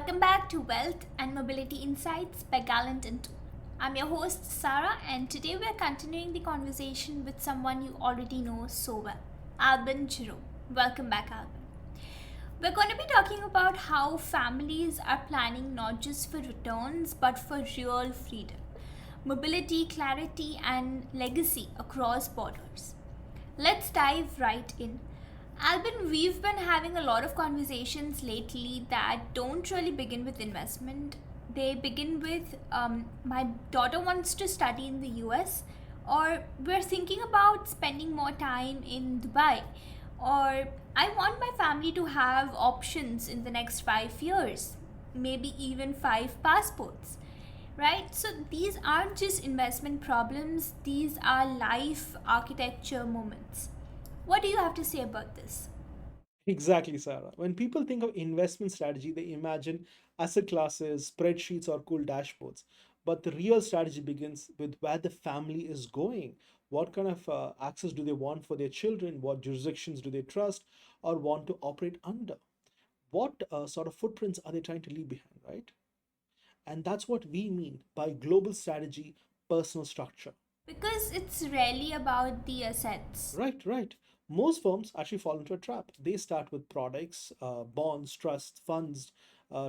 Welcome back to Wealth and Mobility Insights by Gallant Toole. I'm your host Sarah, and today we're continuing the conversation with someone you already know so well, Alban. Welcome back, Alban. We're going to be talking about how families are planning not just for returns but for real freedom, mobility, clarity, and legacy across borders. Let's dive right in. Albin, we've been having a lot of conversations lately that don't really begin with investment. They begin with my daughter wants to study in the US, or we're thinking about spending more time in Dubai, or I want my family to have options in the next 5 years, maybe even 5 passports, right? So these aren't just investment problems, these are life architecture moments. What do you have to say about this? Exactly, Sarah. When people think of investment strategy, they imagine asset classes, spreadsheets, or cool dashboards. But the real strategy begins with where the family is going. What kind of access do they want for their children? What jurisdictions do they trust or want to operate under? What sort of footprints are they trying to leave behind, right? And that's what we mean by global strategy, personal structure. Because it's really about the assets. Right, right. Most firms actually fall into a trap. They start with products, bonds, trust, funds,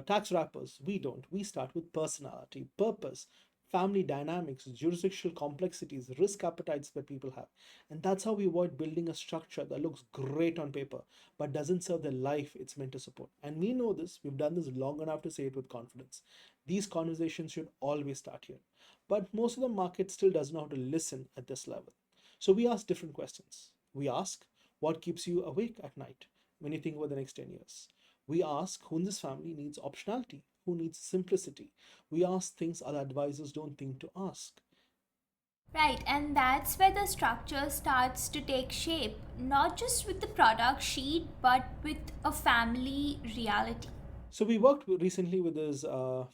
tax wrappers. We don't. We start with personality, purpose, family dynamics, jurisdictional complexities, risk appetites that people have. And that's how we avoid building a structure that looks great on paper but doesn't serve the life it's meant to support. And we know this. We've done this long enough to say it with confidence. These conversations should always start here. But most of the market still doesn't know how to listen at this level. So we ask different questions. We ask, what keeps you awake at night when you think about the next 10 years? We ask, who in this family needs optionality? Who needs simplicity? We ask things other advisors don't think to ask. Right, and that's where the structure starts to take shape, not just with the product sheet, but with a family reality. So we worked recently with this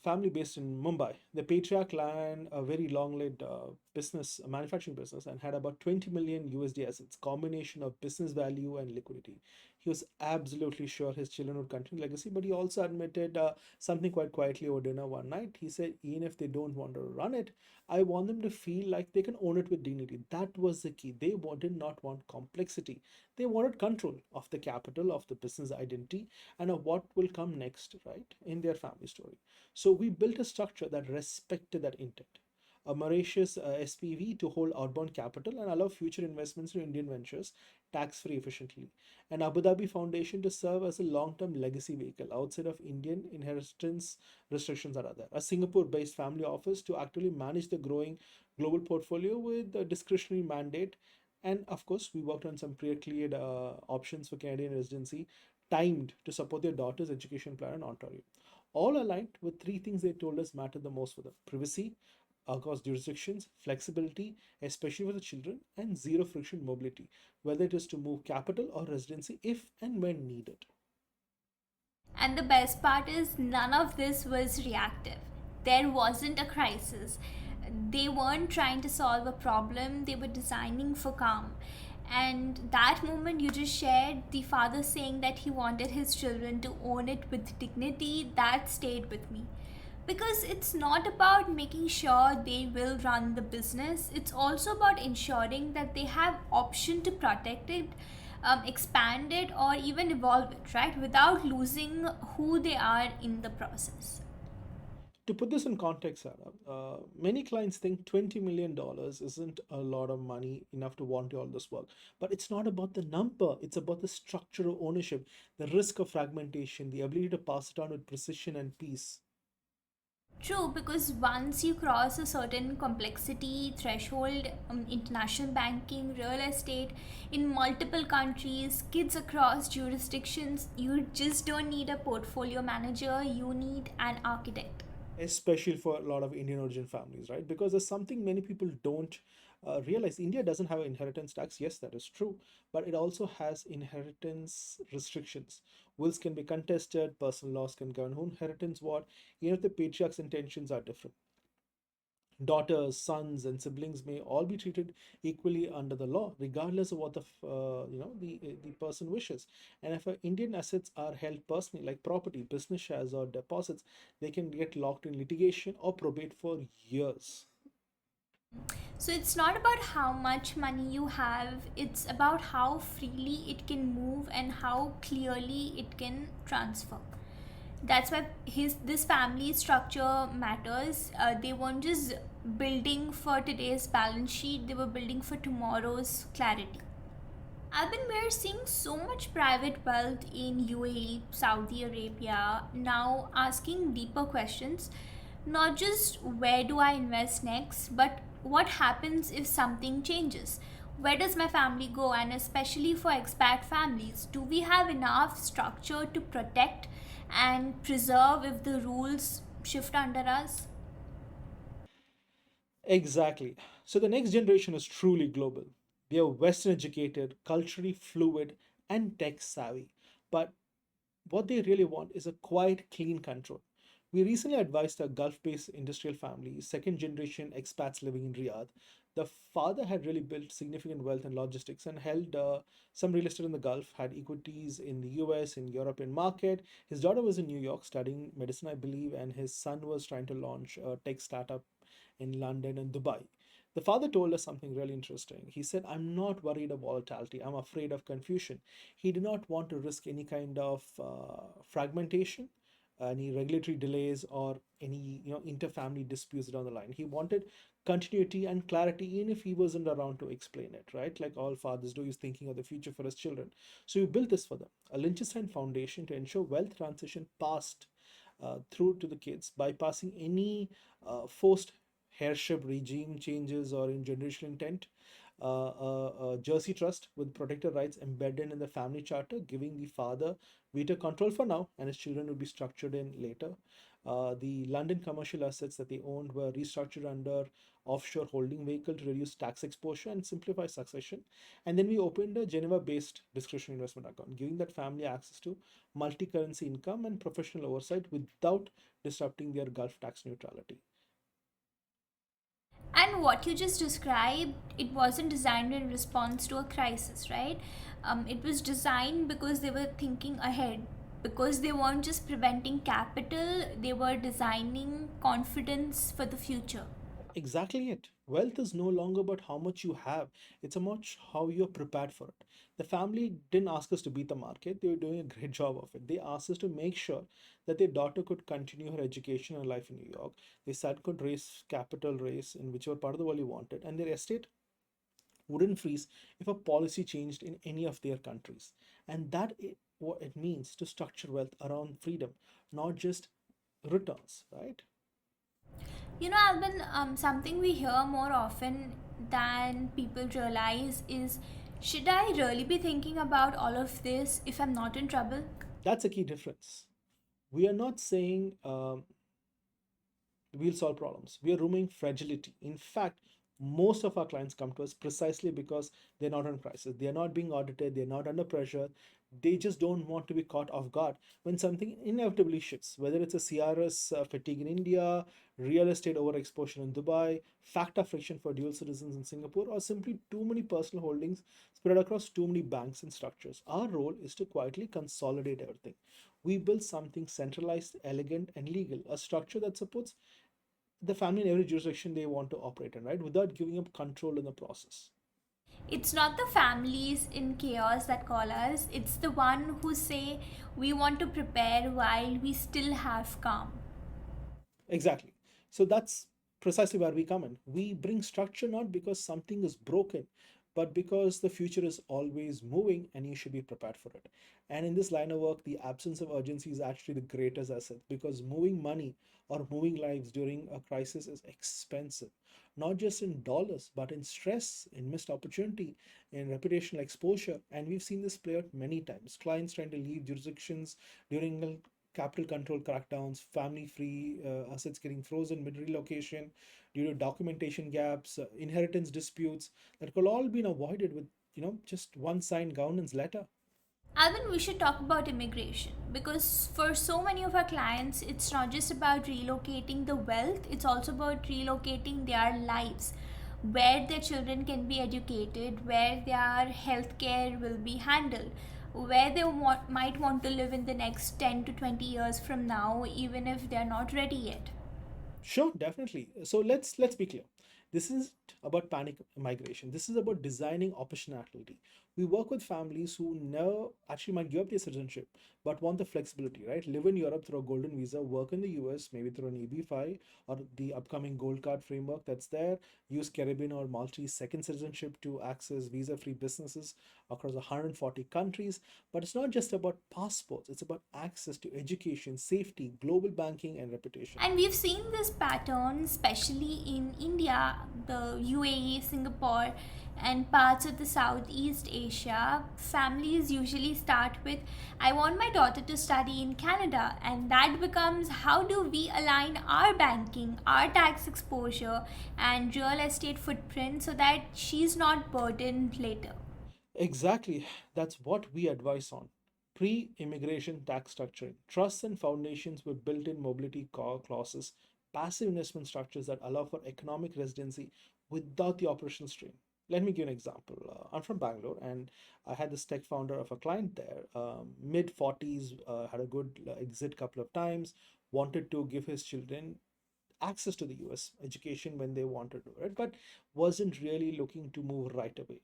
family based in Mumbai. The patriarch ran a very long-lived business, a manufacturing business, and had about 20 million USD assets, combination of business value and liquidity. He was absolutely sure his children would continue legacy, but he also admitted something quite quietly over dinner one night. He said, even if they don't want to run it, I want them to feel like they can own it with dignity. That was the key. Did not want complexity. They wanted control of the capital, of the business identity, and of what will come next, right, in their family story. So we built a structure that respected that intent. A Mauritius SPV to hold outbound capital and allow future investments in Indian ventures tax free efficiently. An Abu Dhabi foundation to serve as a long term legacy vehicle outside of Indian inheritance restrictions are there. A Singapore based family office to actively manage the growing global portfolio with a discretionary mandate. And of course, we worked on some pre cleared options for Canadian residency timed to support their daughter's education plan in Ontario. All aligned with three things they told us matter the most for them: privacy across jurisdictions, flexibility, especially for the children, and zero friction mobility, whether it is to move capital or residency if and when needed. And the best part is, none of this was reactive. There wasn't a crisis. They weren't trying to solve a problem, they were designing for calm. And that moment you just shared, the father saying that he wanted his children to own it with dignity, that stayed with me. Because it's not about making sure they will run the business, it's also about ensuring that they have option to protect it, expand it, or even evolve it, right, without losing who they are in the process. To put this in context, Sarah, many clients think $20 million isn't a lot of money enough to want all this work. But it's not about the number, it's about the structure of ownership, the risk of fragmentation, the ability to pass it on with precision and peace. True, because once you cross a certain complexity threshold, international banking, real estate in multiple countries, kids across jurisdictions, you just don't need a portfolio manager, you need an architect. Especially for a lot of Indian origin families, right? Because there's something many people don't realize. India doesn't have an inheritance tax. Yes, that is true, but it also has inheritance restrictions. Wills can be contested, personal laws can govern who inheritance what, even if the patriarch's intentions are different. Daughters, sons, and siblings may all be treated equally under the law, regardless of what the person wishes. And if Indian assets are held personally, like property, business shares, or deposits, they can get locked in litigation or probate for years. So it's not about how much money you have, it's about how freely it can move and how clearly it can transfer. That's why his this family structure matters. They weren't just building for today's balance sheet, they were building for tomorrow's clarity. Alban, we're seeing so much private wealth in UAE, Saudi Arabia, now asking deeper questions. Not just where do I invest next, but what happens if something changes? Where does my family go? And especially for expat families, do we have enough structure to protect and preserve if the rules shift under us? Exactly. So the next generation is truly global. They are Western educated, culturally fluid, and tech savvy. But what they really want is a quiet, clean control. We recently advised a Gulf based industrial family, second generation expats living in Riyadh. The father had really built significant wealth in logistics and held some real estate in the Gulf, had equities in the US, in European market. His daughter was in New York studying medicine, I believe, and his son was trying to launch a tech startup in London and Dubai. The father told us something really interesting. He said, I'm not worried of volatility. I'm afraid of confusion. He did not want to risk any kind of fragmentation, any regulatory delays, or any interfamily disputes down the line. He wanted continuity and clarity, even if he wasn't around to explain it, right? Like all fathers do, he's thinking of the future for his children. So we built this for them, a Liechtenstein foundation to ensure wealth transition passed through to the kids, bypassing any forced heirship regime changes or in generational intent. Jersey Trust with protector rights embedded in the family charter, giving the father veto control for now, and his children will be structured in later. The London commercial assets that they owned were restructured under offshore holding vehicle to reduce tax exposure and simplify succession. And then we opened a Geneva-based discretionary investment account, giving that family access to multi-currency income and professional oversight without disrupting their Gulf tax neutrality. And what you just described, it wasn't designed in response to a crisis, right? It was designed because they were thinking ahead, because they weren't just preventing capital, they were designing confidence for the future. Exactly it. Wealth is no longer about how much you have, it's about how you're prepared for it. The family didn't ask us to beat the market, they were doing a great job of it. They asked us to make sure that their daughter could continue her education and life in New York. They said could raise capital raise in whichever part of the world you wanted, and their estate wouldn't freeze if a policy changed in any of their countries. And what it means to structure wealth around freedom, not just returns, right? You know, Alvin, something we hear more often than people realize is, should I really be thinking about all of this if I'm not in trouble? That's a key difference. We are not saying we'll solve problems. We are removing fragility. In fact, most of our clients come to us precisely because they're not on crisis. They're not being audited. They're not under pressure. They just don't want to be caught off guard when something inevitably shifts, whether it's a CRS fatigue in India, real estate overexposure in Dubai, factor friction for dual citizens in Singapore, or simply too many personal holdings spread across too many banks and structures. Our role is to quietly consolidate everything. We build something centralized, elegant, and legal, a structure that supports the family in every jurisdiction they want to operate in, right? Without giving up control in the process. It's not the families in chaos that call us, it's the one who say, we want to prepare while we still have calm. Exactly. So that's precisely where we come in. We bring structure not because something is broken, but because the future is always moving and you should be prepared for it. And in this line of work, the absence of urgency is actually the greatest asset because moving money or moving lives during a crisis is expensive, not just in dollars, but in stress, in missed opportunity, in reputational exposure. And we've seen this play out many times. Clients trying to leave jurisdictions during capital control crackdowns, family free assets getting frozen mid relocation due to documentation gaps, inheritance disputes that could all been avoided with just one signed governance letter. Alvin, we should talk about immigration because for so many of our clients, it's not just about relocating the wealth, it's also about relocating their lives, where their children can be educated, where their healthcare will be handled, where they might want to live in the next 10 to 20 years from now, even if they're not ready yet. Sure, definitely. So let's be clear. This isn't about panic migration. This is about designing optionality. We work with families who never actually might give up their citizenship, but want the flexibility, right? Live in Europe through a golden visa, work in the US, maybe through an EB-5 or the upcoming Gold Card framework that's there. Use Caribbean or Maltese second citizenship to access visa-free businesses across 140 countries. But it's not just about passports. It's about access to education, safety, global banking, and reputation. And we've seen this pattern, especially in India, the UAE, Singapore, and parts of the Southeast Asia. Families usually start with, I want my daughter to study in Canada, and that becomes how do we align our banking, our tax exposure, and real estate footprint so that she's not burdened later. Exactly. That's what we advise on. Pre immigration tax structuring. Trusts and foundations with built in mobility clauses, passive investment structures that allow for economic residency without the operational strain. Let me give an example. I'm from Bangalore and I had this tech founder of a client there, mid 40s, had a good exit couple of times, wanted to give his children access to the US education when they wanted to, right? But wasn't really looking to move right away.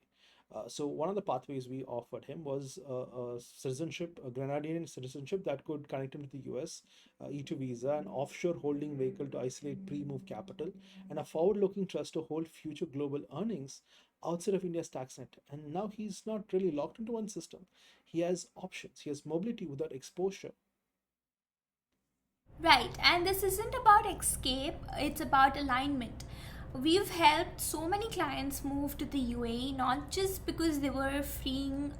So one of the pathways we offered him was a citizenship, a Grenadian citizenship that could connect him to the US, E2 visa, an offshore holding vehicle to isolate pre-move capital, and a forward-looking trust to hold future global earnings outside of India's tax net. And now he's not really locked into one system. He has options. He has mobility without exposure. Right, and this isn't about escape, it's about alignment. We've helped so many clients move to the UAE not just because they were freeing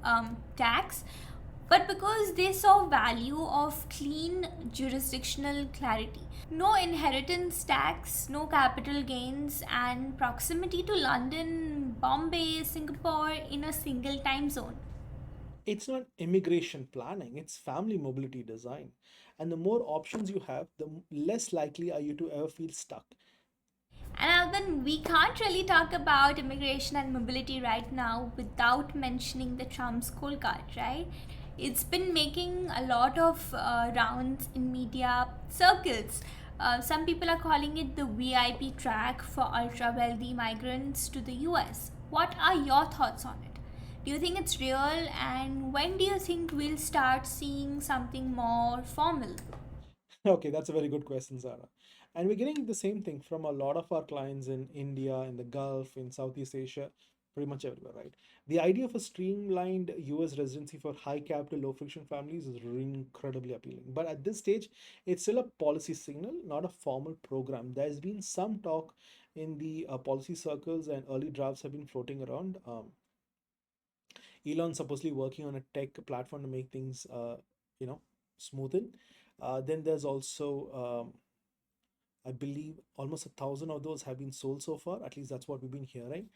tax, but because they saw value of clean jurisdictional clarity. No inheritance tax, no capital gains, and proximity to London, Bombay, Singapore in a single time zone. It's not immigration planning, it's family mobility design. And the more options you have, the less likely are you to ever feel stuck. And Alban, we can't really talk about immigration and mobility right now without mentioning the Trump scorecard, right? It's been making a lot of rounds in media circles. Some people are calling it the VIP track for ultra wealthy migrants to the US. What are your thoughts on it? Do you think it's real? And when do you think we'll start seeing something more formal? Okay, that's a very good question, Zara. And we're getting the same thing from a lot of our clients in India, in the Gulf, in Southeast Asia, pretty much everywhere, right? The idea of a streamlined US residency for high capital, low friction families is really incredibly appealing. But at this stage, it's still a policy signal, not a formal program. There's been some talk in the policy circles, and early drafts have been floating around. Elon supposedly working on a tech platform to make things, you know, smoothen. Then there's also, I believe, almost 1,000 of those have been sold so far. At least that's what we've been hearing.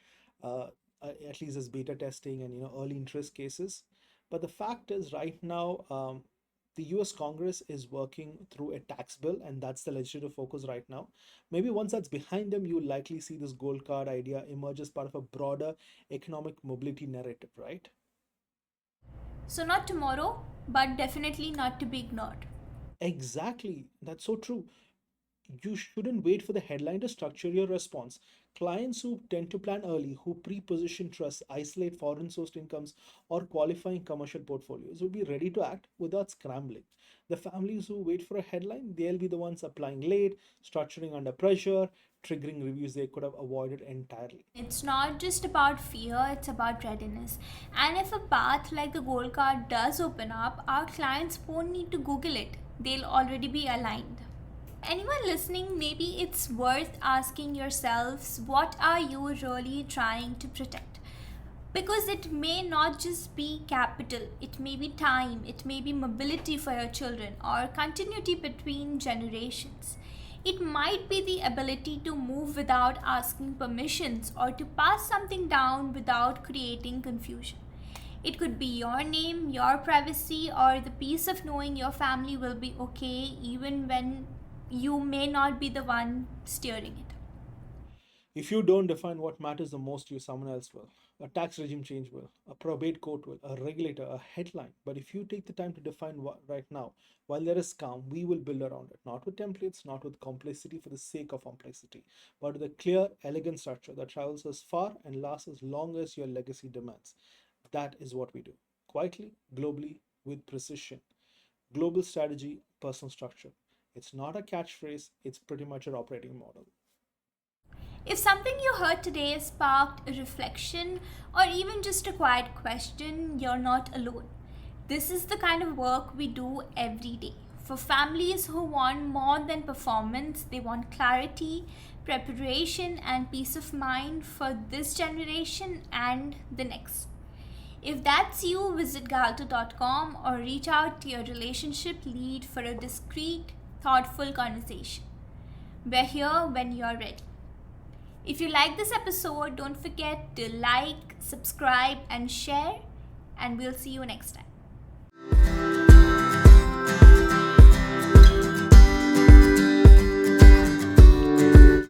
Uh, at least as beta testing and early interest cases. But the fact is, right now, the U.S. Congress is working through a tax bill, and that's the legislative focus right now. Maybe once that's behind them, you'll likely see this gold card idea emerge as part of a broader economic mobility narrative, right? So, not tomorrow, but definitely not to be ignored. Exactly. That's so true. You shouldn't wait for the headline to structure your response. Clients who tend to plan early, who pre position trusts, isolate foreign sourced incomes, or qualifying commercial portfolios will be ready to act without scrambling. The families who wait for a headline, they'll be the ones applying late, structuring under pressure, triggering reviews they could have avoided entirely. It's not just about fear, it's about readiness. And if a path like the gold card does open up, our clients won't need to Google it, they'll already be aligned. Anyone listening, maybe it's worth asking yourselves what are you really trying to protect? Because it may not just be capital, it may be time, it may be mobility for your children, or continuity between generations. It might be the ability to move without asking permissions or to pass something down without creating confusion. It could be your name, your privacy, or the peace of knowing your family will be okay even when you may not be the one steering it. If you don't define what matters the most to you, someone else will. A tax regime change will. A probate court will. A regulator, a headline. But if you take the time to define what right now, while there is calm, we will build around it. Not with templates, not with complexity for the sake of complexity, but with a clear, elegant structure that travels as far and lasts as long as your legacy demands. That is what we do. Quietly, globally, with precision. Global strategy, personal structure. It's not a catchphrase, it's pretty much an operating model. If something you heard today sparked a reflection or even just a quiet question, you're not alone. This is the kind of work we do every day. For families who want more than performance, they want clarity, preparation, and peace of mind for this generation and the next. If that's you, visit galto.com or reach out to your relationship lead for a discreet, thoughtful conversation. We're here when you're ready. If you like this episode, don't forget to like, subscribe, and share, and we'll see you next time.